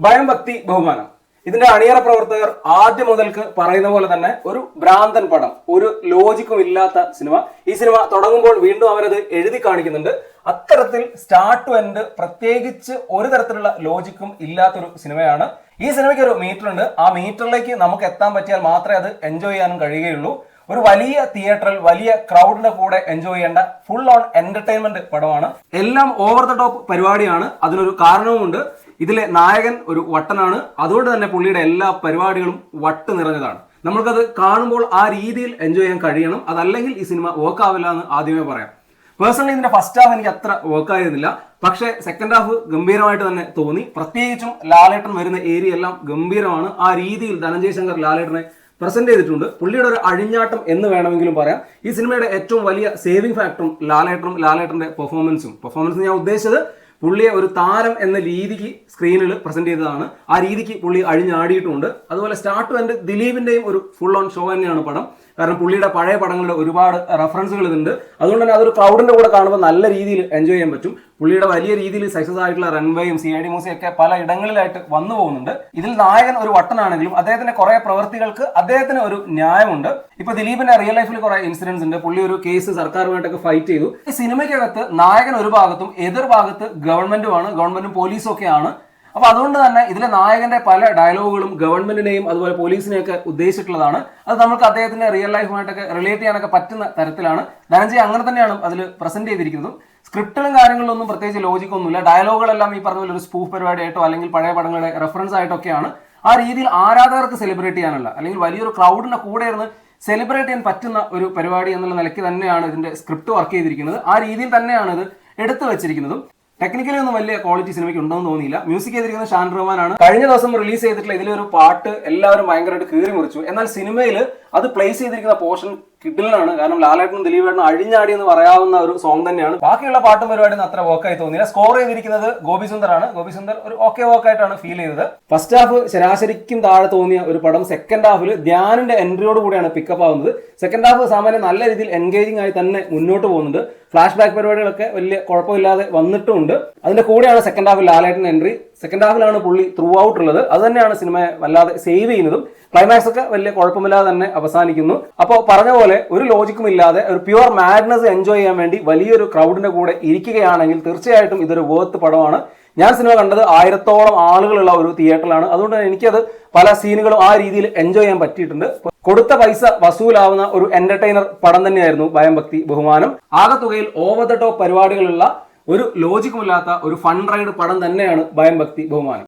ഭയം, ഭക്തി, ബഹുമാനം. ഇതിന്റെ അണിയറ പ്രവർത്തകർ ആദ്യം മുതൽക്ക് പറയുന്ന പോലെ തന്നെ ഒരു ഭ്രാന്തൻ പടം, ഒരു ലോജിക്കും ഇല്ലാത്ത സിനിമ. ഈ സിനിമ തുടങ്ങുമ്പോൾ വീണ്ടും അവരത് എഴുതി കാണിക്കുന്നുണ്ട്. അത്തരത്തിൽ സ്റ്റാർട്ട് ടു എൻഡ് പ്രത്യേകിച്ച് ഒരു തരത്തിലുള്ള ലോജിക്കും ഇല്ലാത്തൊരു സിനിമയാണ്. ഈ സിനിമയ്ക്ക് ഒരു മീറ്റർ ഉണ്ട്. ആ മീറ്ററിലേക്ക് നമുക്ക് എത്താൻ പറ്റിയാൽ മാത്രമേ അത് എൻജോയ് ചെയ്യാനും കഴിയുകയുള്ളൂ. ഒരു വലിയ തിയേറ്ററിൽ വലിയ ക്രൗഡിന്റെ കൂടെ എൻജോയ് ചെയ്യേണ്ട ഫുൾ ഓൺ എന്റർടൈൻമെന്റ് പടമാണ്. എല്ലാം ഓവർ ദ ടോപ്പ് പരിപാടിയാണ്. അതിനൊരു കാരണവുമുണ്ട്. ഇതിലെ നായകൻ ഒരു വട്ടനാണ്. അതുകൊണ്ട് തന്നെ പുള്ളിയുടെ എല്ലാ പരിപാടികളും വട്ട് നിറഞ്ഞതാണ്. നമ്മൾക്കത് കാണുമ്പോൾ ആ രീതിയിൽ എൻജോയ് ചെയ്യാൻ കഴിയണം. അതല്ലെങ്കിൽ ഈ സിനിമ വർക്ക് ആവില്ല എന്ന് ആദ്യമേ പറയാം. പേഴ്സണലി ഇതിന്റെ ഫസ്റ്റ് ഹാഫ് എനിക്ക് അത്ര വർക്ക് ആയിരുന്നില്ല. പക്ഷേ സെക്കൻഡ് ഹാഫ് ഗംഭീരമായിട്ട് തന്നെ തോന്നി. പ്രത്യേകിച്ചും ലാലേട്ടൻ വരുന്ന ഏരിയ എല്ലാം ഗംഭീരമാണ്. ആ രീതിയിൽ ധനഞ്ജയ് ശങ്കർ ലാലേട്ടനെ പ്രസന്റ് ചെയ്തിട്ടുണ്ട്. പുള്ളിയുടെ ഒരു അഴിഞ്ഞാട്ടം എന്ന് വേണമെങ്കിലും പറയാം. ഈ സിനിമയുടെ ഏറ്റവും വലിയ സേവിംഗ് ഫാക്ടറും ലാലേട്ടന്റെ പെർഫോമൻസ് ഞാൻ ഉദ്ദേശിച്ചത് പുള്ളിയെ ഒരു താരം എന്ന രീതിക്ക് സ്ക്രീനിൽ പ്രസന്റ് ചെയ്തതാണ്. ആ രീതിക്ക് പുള്ളി അഴിഞ്ഞാടിയിട്ടുമുണ്ട്. അതുപോലെ സ്റ്റാർട്ട് ടു എൻഡ് ദിലീപിന്റെയും ഒരു ഫുൾ ഓൺ ഷോ തന്നെയാണ് പടം. കാരണം പുള്ളിയുടെ പഴയ പടങ്ങളുടെ ഒരുപാട് റെഫറൻസുകൾ ഇതുണ്ട്. അതുകൊണ്ട് തന്നെ അതൊരു ക്രൗഡിന്റെ കൂടെ കാണുമ്പോൾ നല്ല രീതിയിൽ എൻജോയ് ചെയ്യാൻ പറ്റും. പുള്ളിയുടെ വലിയ രീതിയിൽ സക്സസ് ആയിട്ടുള്ള റൺവേയും CID മ്യൂസിയം ഒക്കെ പല ഇടങ്ങളിലായിട്ട് വന്നു പോകുന്നുണ്ട്. ഇതിൽ നായകൻ ഒരു വട്ടനാണെങ്കിലും അദ്ദേഹത്തിന്റെ കുറെ പ്രവൃത്തികൾക്ക് അദ്ദേഹത്തിന് ഒരു ന്യായമുണ്ട്. ഇപ്പൊ ദിലീപിന്റെ റിയൽ ലൈഫിൽ കുറെ ഇൻസിഡൻസ് ഉണ്ട്. പുള്ളി ഒരു കേസ് സർക്കാരുമായിട്ടൊക്കെ ഫൈറ്റ് ചെയ്തു. ഈ സിനിമയ്ക്കകത്ത് നായകൻ ഒരു ഭാഗത്തും എതിർ ഭാഗത്ത് ഗവൺമെന്റും പോലീസും ഒക്കെയാണ്. അപ്പൊ അതുകൊണ്ട് തന്നെ ഇതിലെ നായകന്റെ പല ഡയലോഗുകളും ഗവൺമെന്റിനെയും അതുപോലെ പോലീസിനെയൊക്കെ ഉദ്ദേശിച്ചിട്ടുള്ളതാണ്. അത് നമുക്ക് അദ്ദേഹത്തിന്റെ റിയൽ ലൈഫുമായിട്ടൊക്കെ റിലേറ്റ് ചെയ്യാനൊക്കെ പറ്റുന്ന തരത്തിലാണ്. ധനഞ്ജയ് അങ്ങനെ തന്നെയാണ് അതിൽ പ്രസന്റ് ചെയ്തിരിക്കുന്നതും. സ്ക്രിപ്റ്റിലും കാര്യങ്ങളിലൊന്നും പ്രത്യേകിച്ച് ലോജിക്കൊന്നുമില്ല. ഡയലോഗുകളെല്ലാം ഈ പറഞ്ഞ പോലെ ഒരു സ്പൂഫ് പരിപാടിയായിട്ടോ അല്ലെങ്കിൽ പഴയ പടങ്ങളുടെ റെഫറൻസ് ആയിട്ടൊക്കെയാണ്. ആ രീതിയിൽ ആരാധകർക്ക് സെലിബ്രേറ്റ് ചെയ്യാനുള്ള അല്ലെങ്കിൽ വലിയൊരു ക്രൗഡിന്റെ കൂടെ ഇരുന്ന് സെലിബ്രേറ്റ് ചെയ്യാൻ പറ്റുന്ന ഒരു പരിപാടി എന്നുള്ള നിലയ്ക്ക് തന്നെയാണ് ഇതിന്റെ സ്ക്രിപ്റ്റ് വർക്ക് ചെയ്തിരിക്കുന്നത്. ആ രീതിയിൽ തന്നെയാണ് ഇത് എടുത്തു വെച്ചിരിക്കുന്നതും. ടെക്നിക്കലി ഒന്നും വലിയ ക്വാളിറ്റി സിനിമയ്ക്ക് ഉണ്ടെന്ന് തോന്നിയില്ല. മ്യൂസിക് ചെയ്തിരിക്കുന്നത് ഷാൻ റഹ്മാനാണ്. കഴിഞ്ഞ ദിവസം റിലീസ് ചെയ്തിട്ടുള്ള ഇതിലൊരു പാട്ട് എല്ലാവരും ഭയങ്കരമായിട്ട് കീറി മുറിച്ചു. എന്നാൽ സിനിമയിൽ അത് പ്ലേസ് ചെയ്തിരിക്കുന്ന പോർഷൻ കിഡിലാണ്. കാരണം ലാലേട്ടനും ദിലീപേട്ടനും അഴിഞ്ഞാടി എന്ന് പറയാവുന്ന ഒരു സോങ് തന്നെയാണ്. ബാക്കിയുള്ള പാട്ടും പരിപാടിയും അത്ര വർക്കായി തോന്നിയില്ല. സ്കോർ ചെയ്തിരിക്കുന്നത് ഗോപി സുന്ദറാണ്. ഗോപി സുന്ദർ ഒരു വർക്കായിട്ടാണ് ഫീൽ ചെയ്തത്. ഫസ്റ്റ് ഹാഫ് ശരാശരിക്കും താഴെ തോന്നിയ ഒരു പടം സെക്കൻഡ് ഹാഫിൽ ധ്യാനിന്റെ എൻട്രിയോട് കൂടിയാണ് പിക്കപ്പ് ആവുന്നത്. സെക്കൻഡ് ഹാഫ് സാമാന്യം നല്ല രീതിയിൽ എൻഗേജിംഗ് ആയി തന്നെ മുന്നോട്ട് പോകുന്നുണ്ട്. ഫ്ലാഷ് ബാക്ക് പരിപാടികളൊക്കെ വലിയ കുഴപ്പമില്ലാതെ വന്നിട്ടുമുണ്ട്. അതിന്റെ കൂടെയാണ് സെക്കൻഡ് ഹാഫിൽ ലാലേട്ടൻ എൻട്രി. സെക്കൻഡ് ഹാഫിലാണ് പുള്ളി ത്രൂ ഔട്ട് ഉള്ളത്. അത് തന്നെയാണ് സിനിമയെ വല്ലാതെ സേവ് ചെയ്യുന്നതും. ക്ലൈമാക്സ് ഒക്കെ വലിയ കുഴപ്പമില്ലാതെ തന്നെ അവസാനിക്കുന്നു. അപ്പോൾ പറഞ്ഞ പോലെ ഒരു ലോജിക്കും ഇല്ലാതെ ഒരു പ്യുവർ മാഡ്നസ് എൻജോയ് ചെയ്യാൻ വേണ്ടി വലിയൊരു ക്രൗഡിന്റെ കൂടെ ഇരിക്കുകയാണെങ്കിൽ തീർച്ചയായിട്ടും ഇതൊരു വേർത്ത് പടമാണ്. ഞാൻ സിനിമ കണ്ടത് 1000ഓളം ആളുകളുള്ള ഒരു തിയേറ്ററിലാണ്. അതുകൊണ്ട് തന്നെ എനിക്കത് പല സീനുകളും ആ രീതിയിൽ എൻജോയ് ചെയ്യാൻ പറ്റിയിട്ടുണ്ട്. കൊടുത്ത പൈസ വസൂലാവുന്ന ഒരു എന്റർടൈനർ പടം തന്നെയായിരുന്നു ഭയം, ഭക്തി, ബഹുമാനം. ആകത്തുകയിൽ ഓവർ ദ ടോപ്പ് പരിപാടികളുള്ള ഒരു ലോജിക്കുമില്ലാത്ത ഒരു ഫൺ റൈഡ് പടം തന്നെയാണ് ഭയം, ഭക്തി, ബഹുമാനം.